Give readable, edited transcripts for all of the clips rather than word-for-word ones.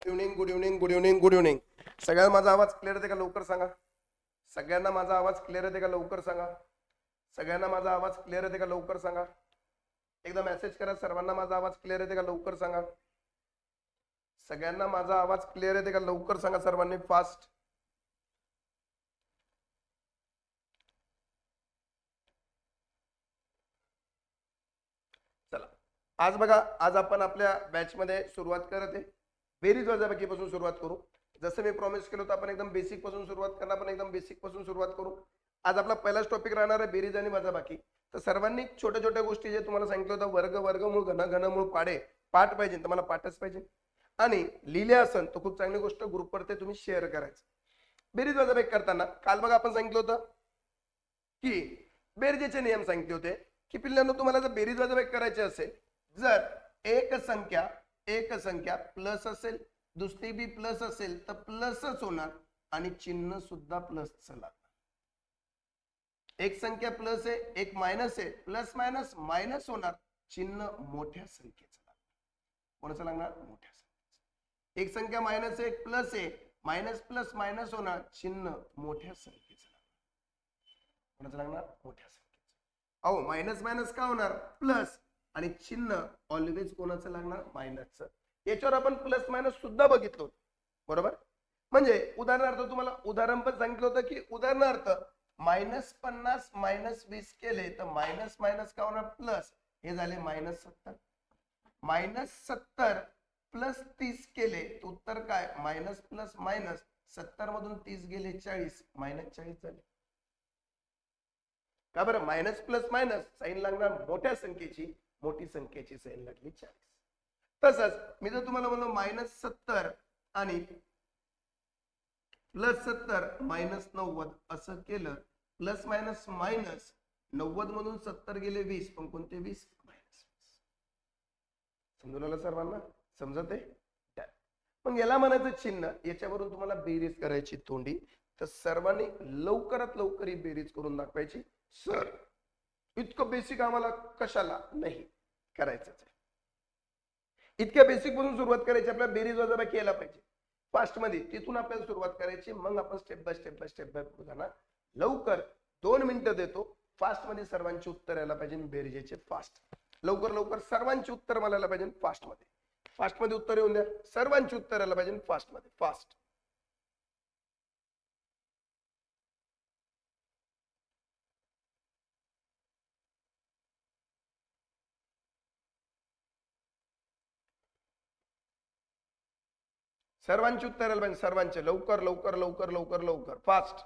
Evening, good evening, good evening, good evening. सगळ्यांना माझा आवाज क्लिअर येते का लवकर सांगा. सगळ्यांना माझा आवाज क्लिअर येते का लवकर सांगा. सगळ्यांना माझा आवाज क्लिअर येते का लवकर सांगा. एकदा मेसेज करा, सर्वांना माझा आवाज क्लिअर येते का लवकर सांगा. सगळ्यांना माझा आवाज क्लिअर येते का लवकर सांगा सर्वांनी फास्ट. चला, आज बघा, आज आपण आपल्या बॅच मध्ये सुरुवात करत आहे बेरीज वजाबाकीपासून सुरुवात करू. जसं मी प्रॉमिस केलं होतं आपण एकदम बेसिक पासून सुरुवात करणार, आपण एकदम बेसिक पासून सुरुवात करू. आज आपला पहिलाच टॉपिक राहणार आहे बेरीज आणि वजाबाकी. तर सर्वांनी छोट्या छोट्या गोष्टी जे तुम्हाला सांगितलं होतं वर्ग, वर्गमूळ, घनमूळ, पाढे, पाठ पाहिजे तुम्हाला, पाठच पाहिजे आणि लिहिले असेल तर खूप चांगली गोष्ट, ग्रुपवर ते तुम्ही शेअर करायचं. बेरीज वजाबाकी करताना काल बघा आपण सांगितलं होतं की बेरजेचे नियम सांगितले होते की पिल्लांनो तुम्हाला जर बेरीज वजाबाकी करायची असेल, जर एक संख्या प्लस असेल, दुसरी बी प्लस असेल तर प्लसच होणार आणि चिन्ह सुद्धा प्लसच लागणार. एक संख्या प्लस आहे, एक मायनस आहे, प्लस मायनस मायनस होणार, चिन्ह मोठ्या संख्येचं लागणार. कोणाचं लागणार? मोठ्या संख्येचं. एक संख्या मायनस आहे, एक प्लस आहे, मायनस प्लस मायनस होणार, चिन्ह मोठ्या संख्येचं लागणार. कोणाचं लागणार? मोठ्या संख्येचं. अहो मायनस मायनस का होणार? प्लस, आणि चिन्ह ऑलवेज कोणाचं लागणार? मायनसचं. याच्यावर आपण प्लस मायनस सुद्धा बघितलं, बरोबर. म्हणजे उदाहरणार्थ तुम्हाला उदाहरण पण सांगितलं होतं की उदाहरणार्थ -50 -20 केले तर मायनस मायनस का होणार? प्लस, हे झाले -70. -70 प्लस 30 केले तर उत्तर काय? मायनस प्लस मायनस, 70 मधून 30 गेले 40, -40 झाले. का बरं? मायनस प्लस मायनस साईन लागणार मोठ्या संख्येची, मोठी संख्येची साईन लागली 40. तसंच मी जर तुम्हाला म्हणलो -70 आणि +70 -90 असं केलं, प्लस मायनस मायनस, 90 मधून 70 गेले 20, पण कोणते 20? -20. समजून आलं सर्वांना? समजत आहे? मग याला म्हणायचं चिन्ह. याच्यावरून तुम्हाला बेरीज करायची तोंडी, तर सर्वांनी लवकरात लवकर ही बेरीज करून दाखवायची. सर इतकं बेसिक आम्हाला कशाला? नाही, करायचंच आहे. इतक्या बेसिक पासून सुरुवात करायची, आपल्याला बेरीज वजाबाकी यायला पाहिजे फास्ट मध्ये, तिथून आपल्याला सुरुवात करायची. मग आपण step by step by step by जाणार. लवकर 2 मिनिटं देतो, फास्ट मध्ये सर्वांची उत्तर यायला पाहिजे. बेरीजेचे फास्ट, लवकर लवकर सर्वांची उत्तर मला यायला पाहिजे फास्ट मध्ये. फास्ट मध्ये उत्तर येऊन द्या, सर्वांची उत्तर यायला पाहिजे फास्ट मध्ये. फास्ट. सर्वांची उत्तर यायला पाहिजे, सर्वांचे. लवकर लवकर लवकर लवकर लवकर फास्ट.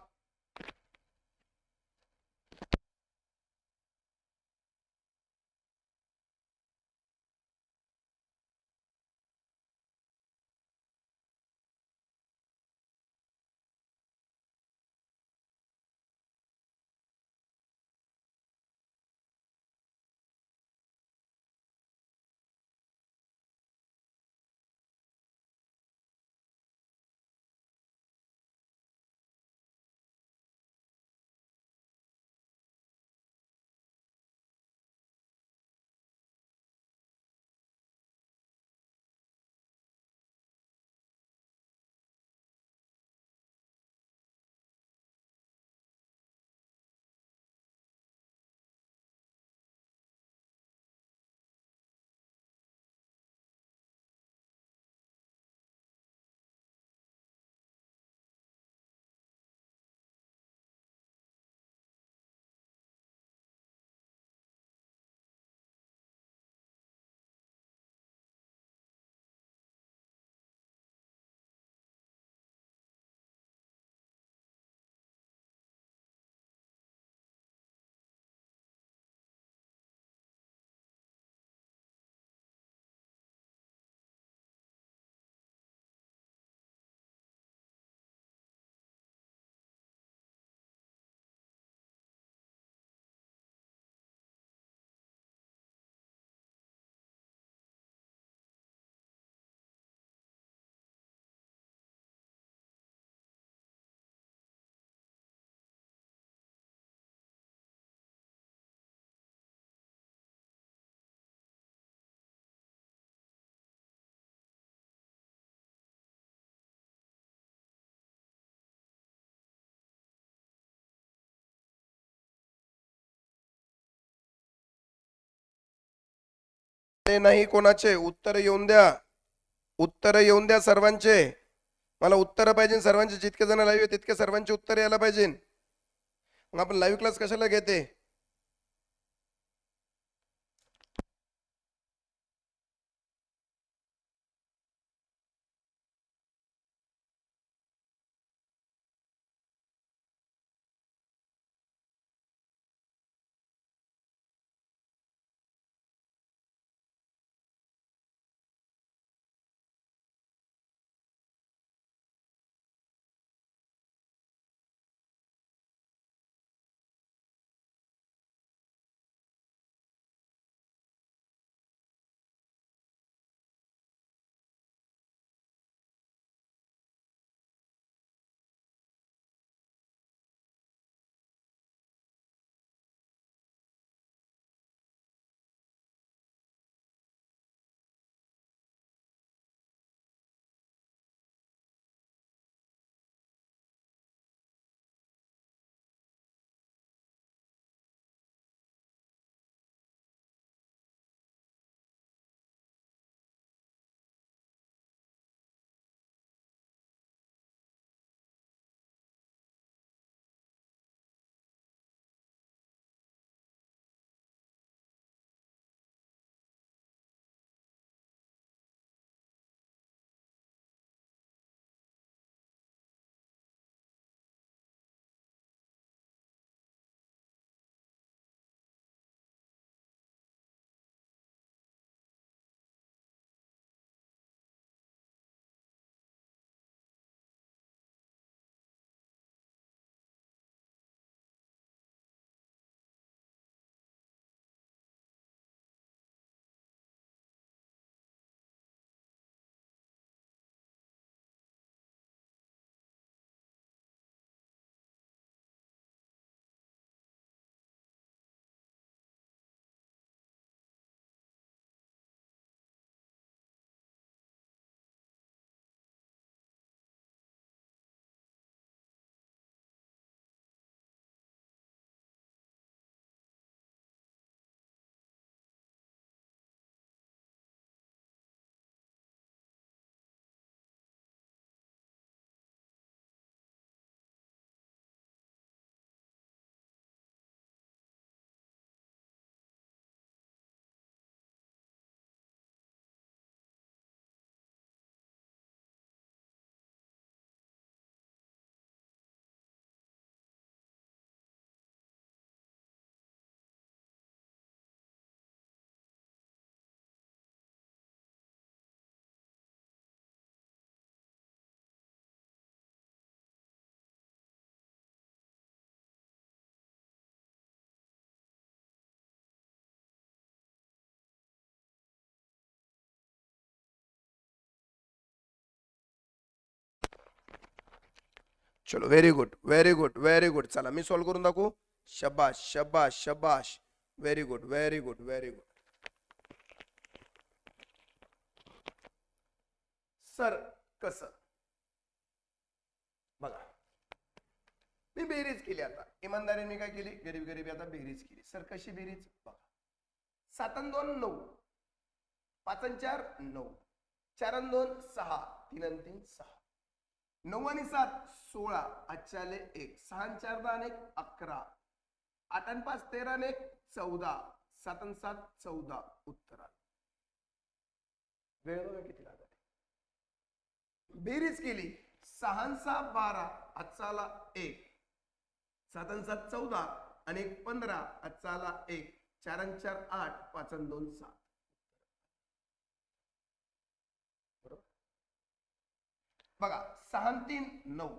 नाही कोणाचे उत्तर येऊन द्या, उत्तर येऊन द्या सर्वांचे. मला उत्तर पाहिजे सर्वांचे, जितके जण लाईव्ह आहे तितके सर्वांचे उत्तर यायला पाहिजे. मग आपण लाईव्ह क्लास कशाला घेते? चलो very good very good very good. चला मी सॉल्व करून दाखवू. शबाश शबाश शबाश. Very good very good very good. Sir कस बघा, मी बेरीज केली. आता इमानदारीने मी काय केली, गरीब गरीबी आता बेरीज केली. सर कशी बेरीज बघा, 7 आणि 2 9, 5 आणि 4 9, 4 आणि 2 6, 3 आणि 3 6, 9 आणि 7 16, आजच्याले 1, 6 आणि 4 10 आणि 1 11, 8 आणि 5 13 आणि 1 14, 7 आणि 7 14 उत्तर आलं. वेळ बघा किती लागत. बेरीज केली, 6 आणि 6 12, आजचा आला 1, 7 आणि 7 14 आणि 1 15, आजचा आला 1, 4 आणि 4 8, 5 आणि 2 7. बरोबर बघा, 6 आणि 3 9,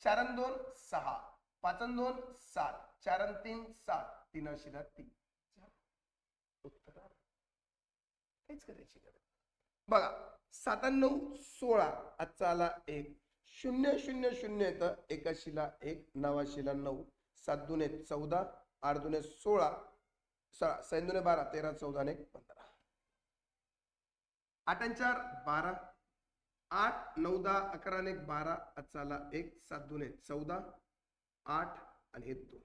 4 आणि 2 6, 5 आणि 2 7, 4 आणि 3 7, 3 अशीला 3. उत्तर काहीच करायची गरज. बघा 7 आणि 9 16, आजचा आला 1, 0 0 0 येतं, 1 अशीला 1, 9 अशीला 9, 7 2 14, 8 2 16, 6 2 12, 13 14 आणि 1 15, 8 आणि 4 12, 8 9 10 11 आणि 1 12, आजचा आला 1, 7 2 14, 8 आणि 2,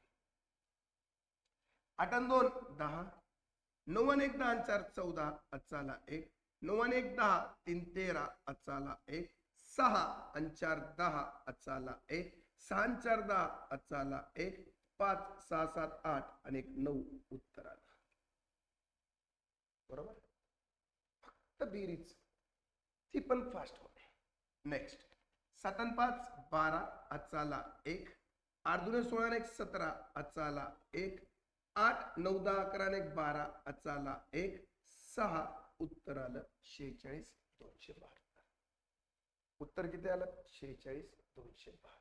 8 आणि 2 10, 9 आणि 1 10 आणि 4 14 अचाला 1, 9 आणि 1 10 3 13 अचाला 1, 6 आणि 4 10 अचाला 1, 6 आणि 4 10 अचाला 1, 5 6 7 8 आणि 1 9 उत्तर आलं. बरोबर, फक्त बेरीज ती पण फास्ट मध्ये. नेक्स्ट 7 आणि 5 12 अचाला 1, 8 2 16 आणि 1 17 अचाला 1, 8 9 10 11 आणि 1 12 अचाला 1, 6 उत्तर आलं 46 272. उत्तर किती आलं? 46 272.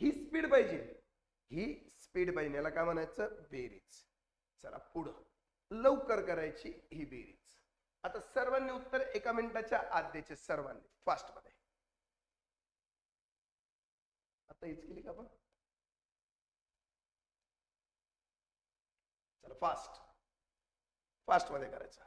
ही स्पीड पाहिजे, ही स्पीड पाहिजे, याला काय म्हणायचं? बेरीज. चला पुढं लवकर करायची ही बेरीज. आता सर्वांनी उत्तर 1 मिनिटाच्या आत द्यायचे, सर्वांनी फास्ट मध्ये. आता हीच केली का आपण? चला फास्ट फास्ट मध्ये करायचं.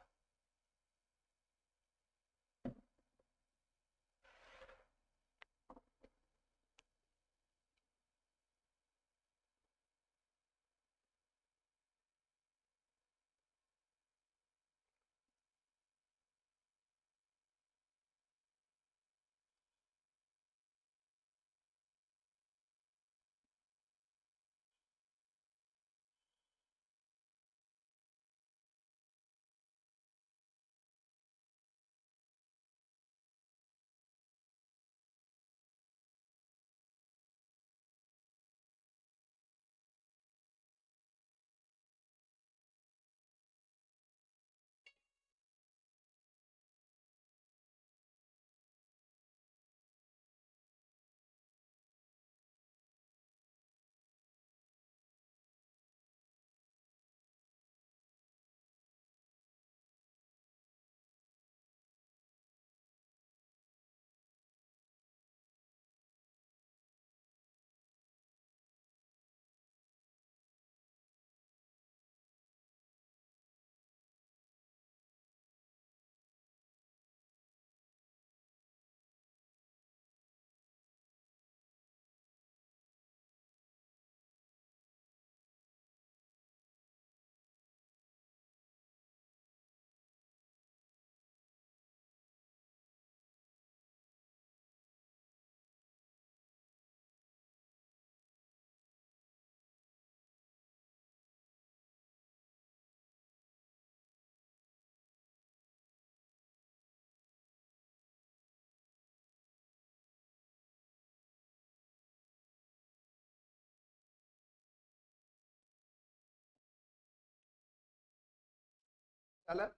झालं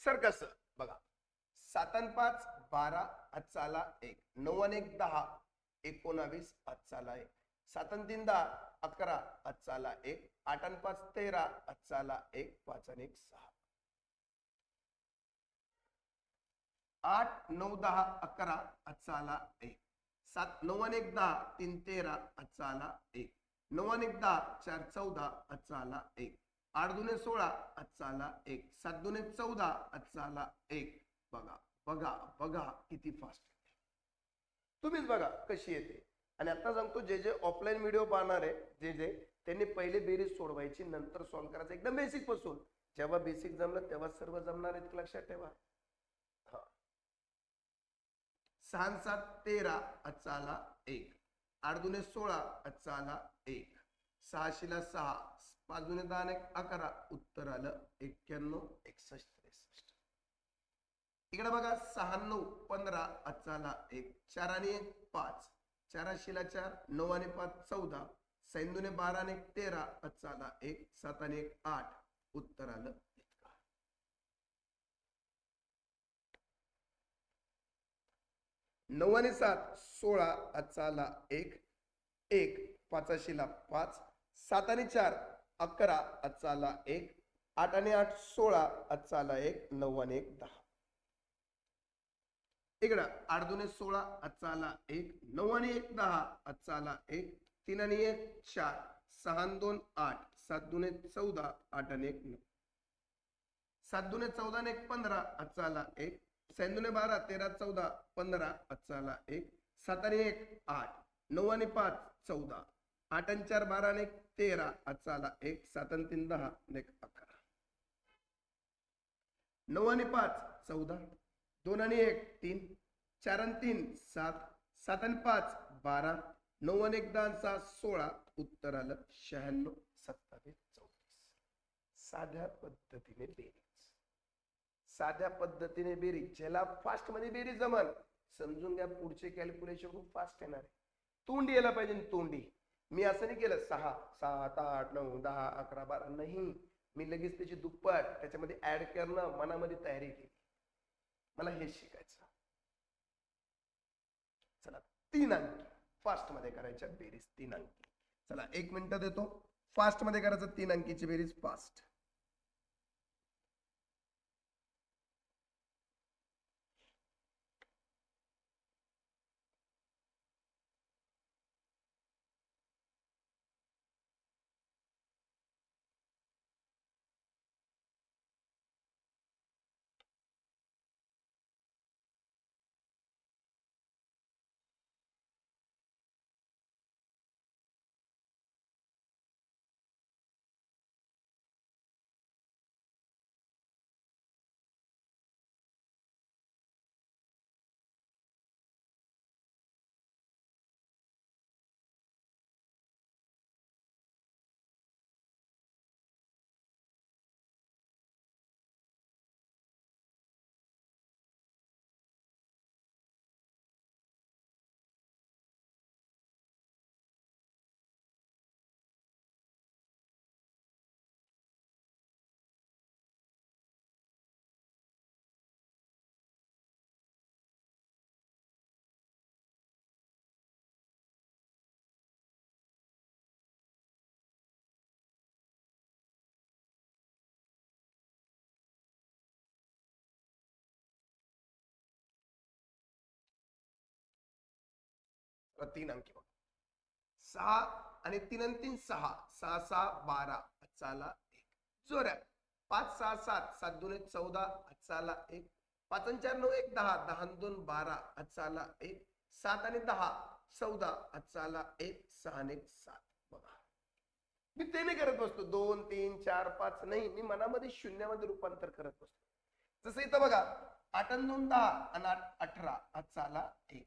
सर? कसं बघा, 7 आणि 5 12 अचाला 1, 9 आणि 1 10 19 अचाला 1, 7 आणि 3 10 11 अचाला 1, 8 आणि 5 13 अचाला 1, 5 आणि 1 6. 8 9 10 11 अचाला 1, 7 9 आणि 1 10 3 13 अचाला 1, 9 आणि 1 10 4 14 अचाला 1, 8 2 16 अचाला 1, 7 2 14 अचाला 1. बघा बघा बघा किती फास्ट येते, तुम्हीच बघा कशी येते. आणि आता सांगतो, जे जे ऑफलाईन व्हिडिओ पाहणार आहे, जे जे त्यांनी पहिले बेरीज सोडवायची, नंतर सॉल्व्ह करायचं, एकदम बेसिक पासून. जेव्हा बेसिक जमलं तेव्हा सर्व जमणार आहेत, लक्षात ठेवा. 6 7 13 अचाला 1, 8 2 16 अचाला 1, 6 6 6 5 2 10 आणि 11 उत्तर आलं 91 61 63. इकडे बघा 6 9 15 अचाला 1, 4 आणि 1 5, 4 6 4 9 आणि 5 14, 6 2 12 आणि 1 13 अचाला 1, 7 आणि 1 8 उत्तर आलं. 9 आणि 7 16 अचाला 1, 1 5 5, 7 आणि 4 11 अचाला 1, 8 आणि 8 16 अचाला 1, 9 आणि 1 10. इकडं 8 2 16 अचाला 1, 9 आणि 1 10 अचाला 1, 3 आणि 1 4, 6 आणि 2 8, 7 2 14, 8 आणि 1 9, 7 2 14 आणि 1 15 अचाला 1, 6 2 12 13 14 15 अचाला 1, 7 आणि 1 8, 9 आणि 5 14, 8 आणि 4 12 आणि 1 13 अचाला 1, 7 आणि 3 10 आणि 1 11. 9 आणि 5 14, 2 आणि 1 3, 4 आणि 3 7, 7 आणि 5 12, 9 आणि 1 10 6 16, उत्तर आलं 96 27 34. साध्या पद्धतीने बेरीज, साध्या पद्धतीने बेरीज. ज्याला फास्ट मध्ये बेरीज जमल समजून घ्या, पुढचे कॅल्क्युलेशन खूप फास्ट येणार आहे. तोंडी यायला पाहिजे, तोंडी. मी असं नाही केलं 6 7 8 9 10 11 12 नाही, मी लगेच त्याची दुप्पट त्याच्यामध्ये ऍड करणं मनामध्ये तयारी केली. मला हे शिकायचं. चला 3 अंकी फास्ट मध्ये करायच्या बेरीज 3 अंकी. चला 1 मिनिट देतो. फास्ट मध्ये करायचं 3 अंकीची बेरीज फास्ट. तीन अंकी बघा. 6 आणि 3 आणि 3 6, 6 6 12 चाला 1 जोऱ्या. 5 6 7, 7 2 14 चाला 1, 5 आणि 4 9 1 10, 10 आणि 2 12 चाला 1, 7 आणि 10 14 चाला 1, 6 आणि 1 7. बघा मी ते नाही करत बसतो 2 3 4 5 नाही, मी मनामध्ये शून्यामध्ये रूपांतर करत बसतो. जसं इथं बघा 8 आणि 2 10 आणि 8 18 चाला 1,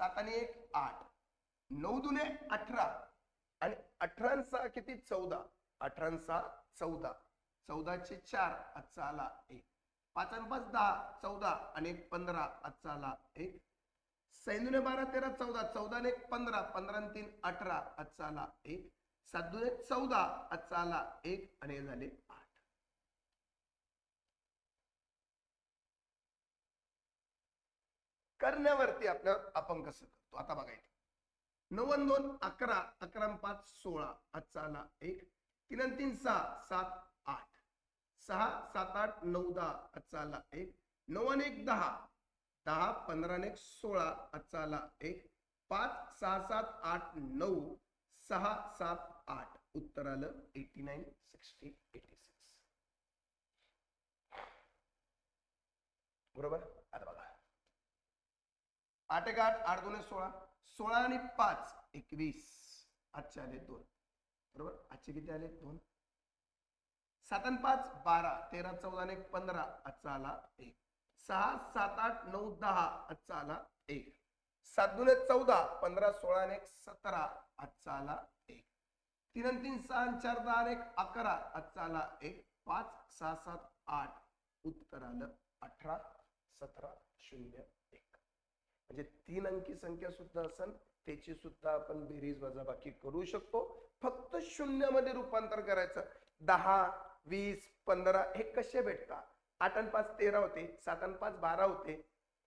7 आणि 1 8, 9 दुने 18 आणि 18 आणि 6 किती 14, 18 आणि 6 14, 14 चे 4 चाला 1, 5 आणि 5 10 14 आणि 1 15 चाला 1, 6 दुने 12 13 14, 14 आणि 1 15, 15 आणि 3 18 चाला 1, 7 दुने 14 चाला 1 आणि हे झाले 8. करण्यावरती आपल्यावर आपण कसं करतो आता बघायचं. 9 आणि 2 11, 11 आणि 5 16 चाला 1, 3 आणि 3 6 7 8, 6 7 8 9 10 चाला 1, 9 आणि 1 10, 10 15 आणि 1 16 चाला 1, 5 6 7 8 9 6 7 8, उत्तर आलं 89 60 86. बरोबर. आता बघा 8 1 8 8 2 16, 16 आणि 5 21, आजचे आले 2. बरोबर. आजचे किती आले 2. 7 आणि 5 12, 13 14 आणि 1 15 आजचा आला 1, 6 7 8 9 10 आजचा आला 1, 7 2 14, 15 16 आणि 1 17 आजचा आला 1, 3 आणि 3 6 आणि 4 10 आणि 1 11 आजचा आला 1, 5 6 7 8, उत्तर आलं 18 17 0 1. म्हणजे 3 अंकी संख्या सुद्धा असेल त्याची सुद्धा आपण बेरीज वजाबाकी करू शकतो. फक्त शून्यामध्ये रूपांतर करायचं. 10 20 15 हे कसे भेटतात. 8 आणि 5 13 होते, 7 आणि 5 12 होते,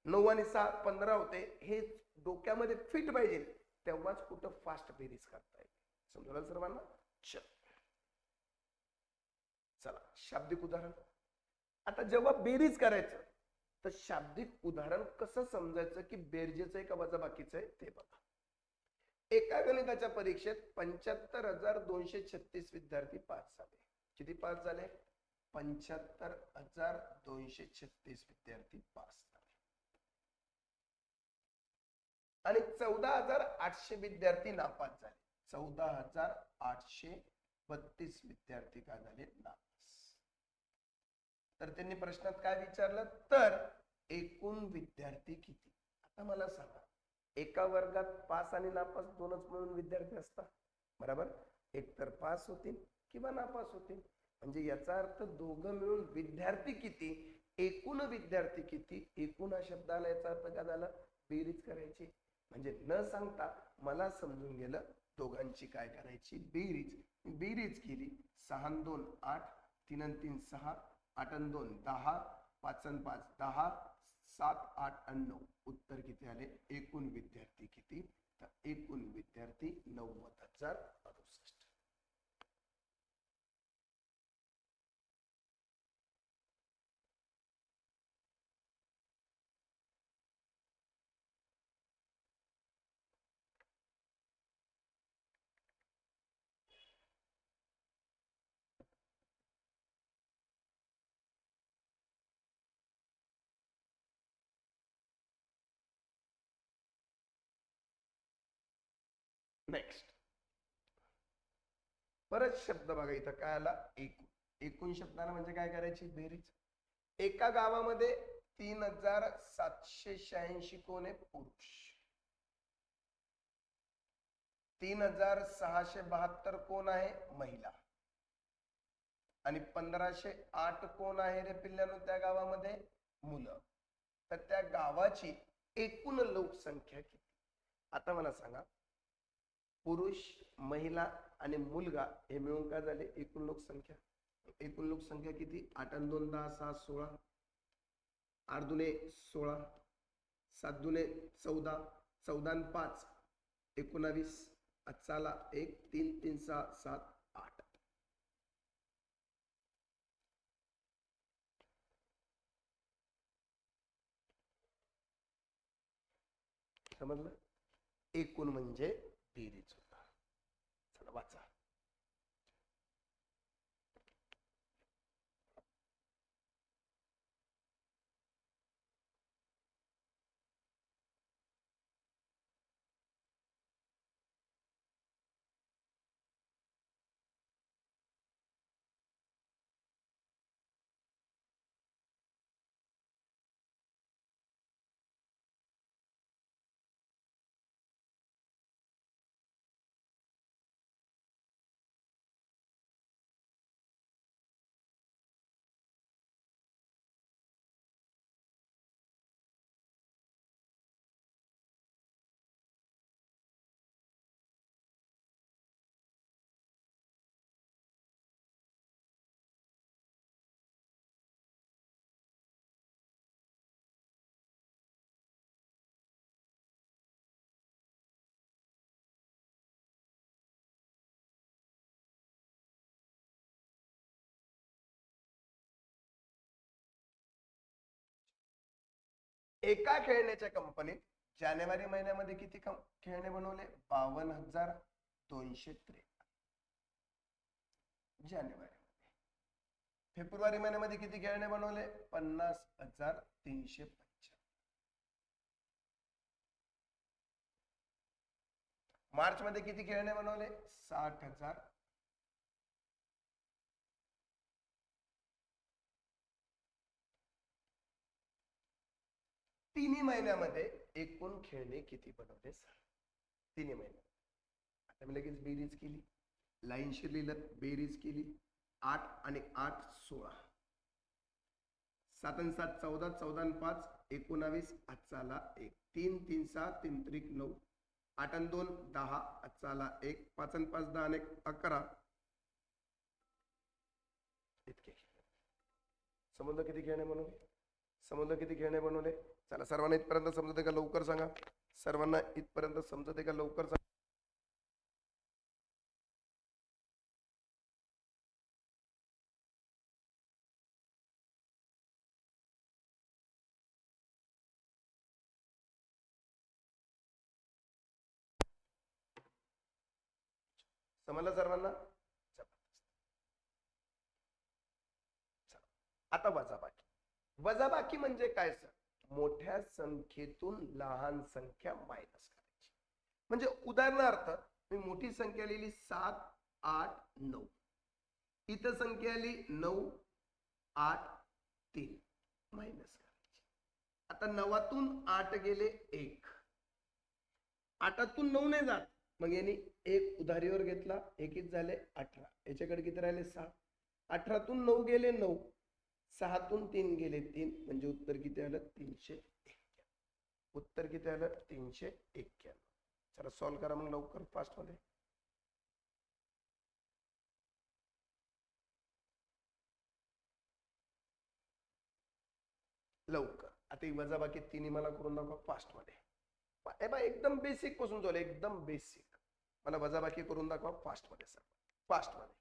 9 आणि 6 15 होते. हे डोक्यामध्ये फिट पाहिजे, तेव्हाच कुठं फास्ट बेरीज करता येईल. समजलं सर्वांना. चला शाब्दिक उदाहरण. आता जेव्हा बेरीज करायचं तर शाब्दिक उदाहरण कसं समजायचं की बेरजेचं आहे का वजाबाकीचं आहे ते बघा. एका गणिताच्या परीक्षेत 75,236 विद्यार्थी पास झाले. किती पास झाले. 75,236 विद्यार्थी पास झाले आणि 14,800 विद्यार्थी नापास झाले. 14,832 विद्यार्थी काय झाले नापास. तर त्यांनी प्रश्नात काय विचारलं, तर एकूण विद्यार्थी किती. आता मला सांगा, एका वर्गात पास आणि नापास दोनच म्हणून विद्यार्थी असतात, बरोबर. एक तर पास होतील किंवा नापास होतील. म्हणजे याचा अर्थ दोघं मिळून विद्यार्थी किती, एकूण विद्यार्थी किती. एकूण हा शब्द आला, याचा अर्थ काय झाला, बेरीज करायची. म्हणजे न सांगता मला समजून गेलं दोघांची काय करायची, बेरीज. बेरीज केली. 6 आणि 2 8, 3 आणि 3 6, 8 आणि 2 10, 5 आणि 5 10, 7 8 आणि 9. उत्तर किती आले, एकूण विद्यार्थी किती, तर एकूण विद्यार्थी 90,068. नेक्स्ट परत शब्द बघा, इथं काय आला, एकूण. एकूण शब्दाला म्हणजे काय करायची, बेरीज. एका गावामध्ये 3,786 कोण आहे, पुरुष. 3,672 कोण आहे, महिला. आणि 1,508 कोण आहे रे पिल्ल्यानो त्या गावामध्ये, मुलं. तर त्या गावाची एकूण लोकसंख्या किती. आता मला सांगा, पुरुष, महिला आणि मुलगा हे मिळून काय झाले, एकूण लोकसंख्या. एकूण लोकसंख्या किती, 8 आणि 2 10 6 16, 8 दुने 16, 7 दुने 14, 14 आणि 5 19, चला 1 3 3 6 7 8. समजलं, एकूण म्हणजे बेरीज होता. चला वाचा. एका खेळण्याच्या कंपनीत जानेवारी महिन्यामध्ये किती खेळणे बनवले, 52,203 जानेवारी. फेब्रुवारी महिन्यामध्ये किती खेळणे बनवले, 50,355. मार्च मध्ये किती खेळणे बनवले, 60,000. तिन्ही महिन्यामध्ये एकूण खेळणे किती बनवले सर, तिन्ही महिने. आता मी लगेच बेरीज केली, लाईनशी लिहिलं, बेरीज केली. 8 आणि 8 16, 7 आणि 7 14, 14 आणि 5 19, आजचाला 1 3 3 6 3 3 9, 8 आणि 2 10, आजचाला 1 5 आणि 5 10 आणि 1 11. इतके समजलं किती खेळणे बनवले, समजलं किती खेळणे बनवले. चला सर्वांना इथपर्यंत समजते का, लवकर सांगा. सर्वांना इथपर्यंत समजते का, लवकर सांगा. समजलं सर्वांना. आता वजाबाकी. वजाबाकी म्हणजे काय सर, मोठ्या संख्येतून लहान संख्या मायनस करायची. म्हणजे उदाहरणार्थ मी मोठी संख्या लिहिली 7 8 9, इथं संख्या आली 9 8 3 मायनस करायचे. आता 9तून 8 गेले 1, 8तून 9 नाही जात, मग यांनी एक उधारीवर घेतला, एकीच झाले 18, याच्याकडे किती राहिले 6, 18तून 9 गेले 9, 6तून 3 गेले 3, म्हणजे उत्तर किती आलं 391. उत्तर किती आलं 391. चला सॉल्व्ह करा मग लवकर फास्ट मध्ये. लवकर आता ही वजाबाकी तिन्ही मला करून दाखवा फास्ट मध्ये. एकदम बेसिक पासून चालू, एकदम बेसिक. मला वजाबाकी करून दाखवा फास्ट मध्ये सर, फास्ट मध्ये.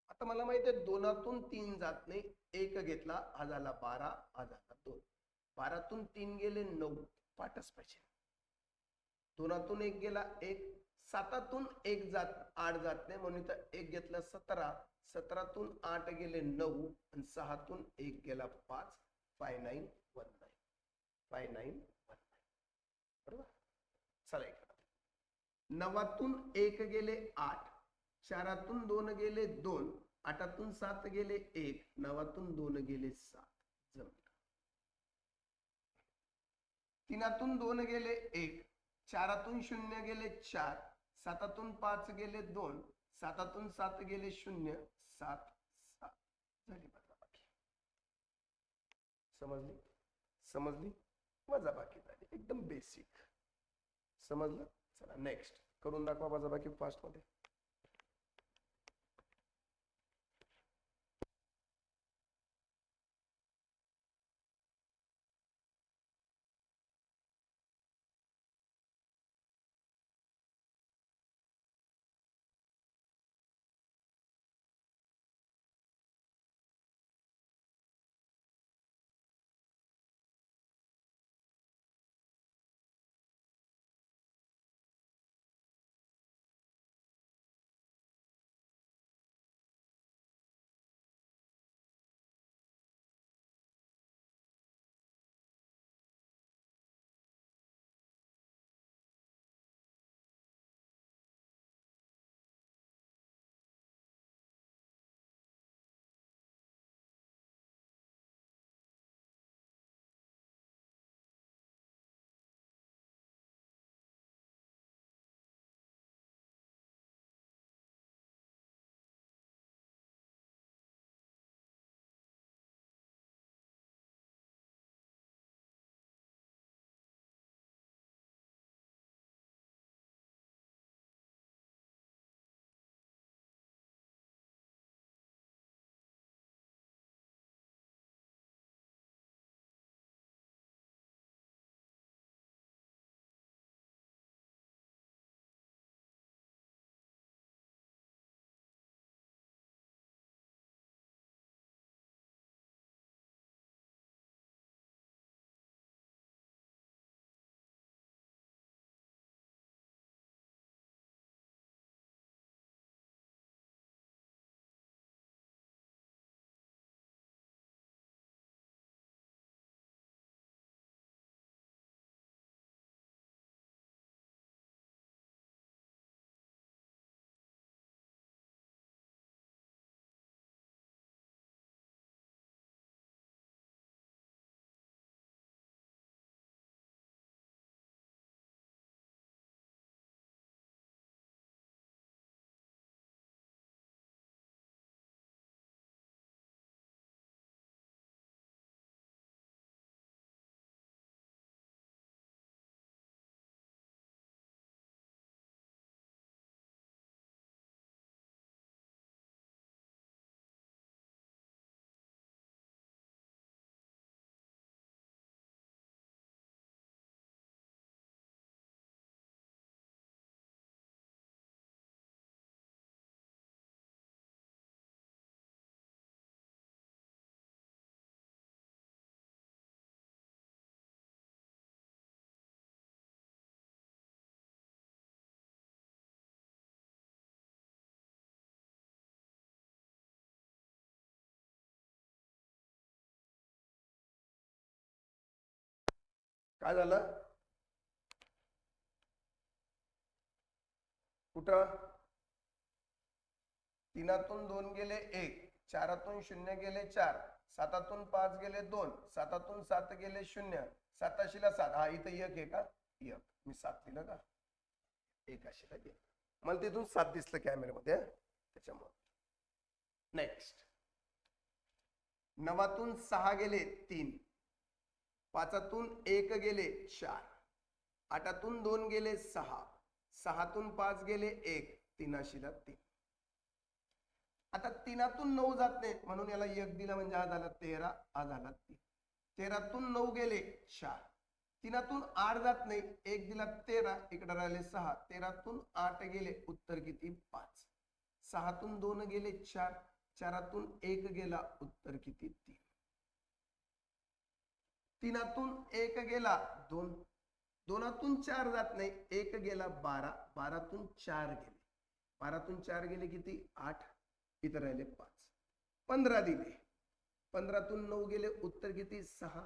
आता मला माहिती आहे 2तून 3 जात नाही, एक घेतला, हा झाला 12, हा झाला 2, 12तून 3 गेले 9, पाठच पाहिजे. 2तून 1 गेला 1, 7तून 1 जात 8 जात नाही, म्हणून इथं 1 घेतला 17, 17तून 8 गेले 9, आणि 6तून 1 गेला 5, 5919, 5919. बरोबर. चला इकडे 9तून 1 गेले 8, 4तून 2 गेले 2, 8तून 7 गेले 1, 9तून 2 गेले 7, जमलं. 3तून 2 गेले 1, 4तून 0 गेले 4, 7तून 5 गेले 2, 7तून 7 गेले 0, 7 7 झाली वजाबाकी. समजली? समजली? वजाबाकी झाली, एकदम बेसिक. समजलं? चला नेक्स्ट करून दाखवा वजाबाकी फास्ट मध्ये. काय झालं? कुठं? तीनातून 2 गेले 1, चारातून 0 गेले 4, सातातून 5 गेले 2, सातातून 7 गेले 0, साताशीला 7. हा इथं 1 आहे का? 1. मी 7 लिहिलं का? 1 अशीला 1. मला तिथून 7 दिसलं कॅमेऱ्यामध्ये, त्याच्यामुळे. नेक्स्ट. 9तून 6 गेले 3, 5तून 1 गेले 4, 8तून 2 गेले 6, 6तून 5 गेले 1, 3 अशीला 3. आता 3तून 9 जात नाही म्हणून याला 1 दिला म्हणजे हा झाला 13, हा झाला 3. 13तून 9 गेले 4, 3तून 8 जात नाही, 1 दिला 13, इकडे राहिले 6, 13तून 8 गेले, उत्तर किती? 5. 6तून 2 गेले 4, 4तून 1 गेला, उत्तर किती? 3. 3तून 1 गेला 2, 2तून 4 जात नाही, 1 गेला 12, 12तून 4 गेले, 12तून 4 गेले किती? 8, इथं राहिले 5. 15 दिले, 15तून 9 गेले, उत्तर किती? 6.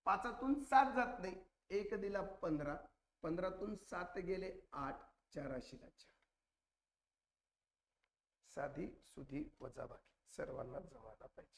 5तून 7 जात नाही, 1 दिला 15, 15तून 7 गेले 8, 4 अशीला 4. साधी सुधी वजाबाकी सर्वांना जमायला पाहिजे.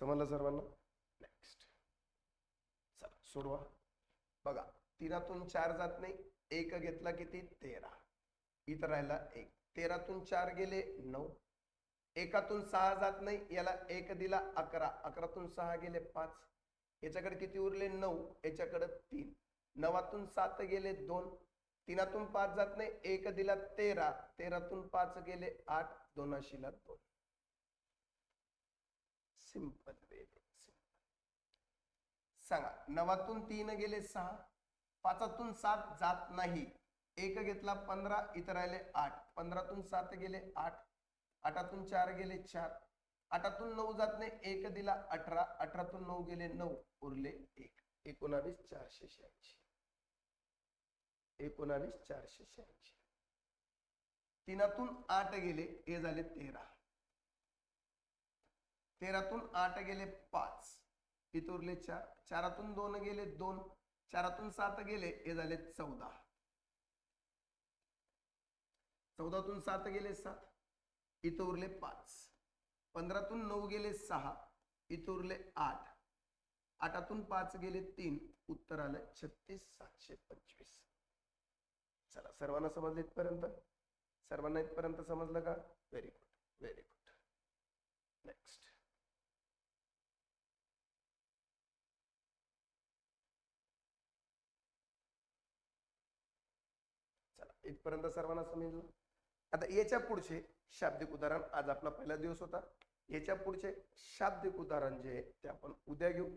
समजलं सर्वांना? नेक्स्ट. चला सोडवा. बघा 3तून 4 जात नाही, 1 घेतला किती? 13, इथं राहिला 1. 13तून 4 गेले 9, 1तून 6 जात नाही, याला 1 दिला 11, 11तून 6 गेले 5, याच्याकडे किती उरले? 9, याच्याकडे 3, 9तून 7 गेले 2, 3तून 5 जात नाही, 1 दिला 13, 13तून 5 गेले 8, 2 अशीला 2. Simple way. सांगा 9तून 3 गेले 6, 5तून 7 जात नाही, 1 घेतला 15, इथं राहिले 8, 15तून 7 गेले 8, 8तून 4 गेले 4, 8तून 9 जात नाही, 1 दिला 18, 18तून 9 गेले 9, उरले 1, 19 486. 19 486. 3तून 8 गेले, हे झाले 13, 13तून 8 गेले 5, इथं उरले 4, 4तून 2 गेले 2, 4तून 7 गेले, हे झाले 14, 14तून 7 गेले 7, इथं उरले 5, 15तून 9 गेले 6, इथं उरले 8, 8तून 5 गेले 3, उत्तर आलं 36725. चला सर्वांना समजलं इथपर्यंत? सर्वांना इथपर्यंत समजलं का? Very good, very good. Next. चला इथपर्यंत सर्वांना समजलं? आता याच्या पुढचे शाब्दिक उदाहरण, आज आपला पहिला दिवस होता. याच्या पुढचे शाब्दिक उदाहरण जे ते आपण उद्या घेऊ.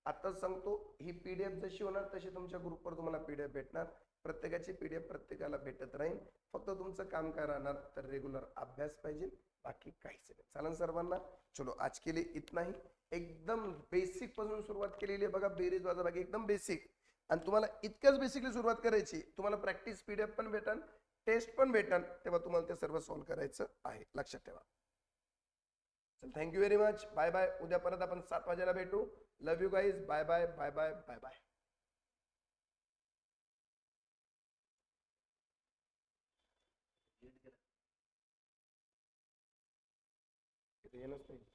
आताच सांगतो, ही पीडीएफ जशी होणार तशी तुमच्या ग्रुपवर तुम्हाला पीडीएफ भेटणार. प्रत्येकाची पीडीएफ प्रत्येकाला भेटत राहील. फक्त तुमचं काम काय राहणार तर रेग्युलर अभ्यास पाहिजे, बाकी काहीच नाही. चालन सर्वांना? चलो आज के लिए इतना ही. एकदम बेसिक पासून सुरुवात केलेली आहे बघा, बेरीज वजाबाकी एकदम बेसिक. आणि तुम्हाला इतकंच बेसिकली सुरुवात करायची, तुम्हाला प्रॅक्टिस पीडीएफ पण भेटन, टेस्ट पण भेटन, तेव्हा तुम्हाला ते सर्व सॉल्व्ह करायचं आहे, लक्षात ठेवा. Thank you very much. Bye bye. उद्या परत आपण 7 वाजेला भेटू. Love you guys. Bye bye bye bye bye bye. येणंच नाही.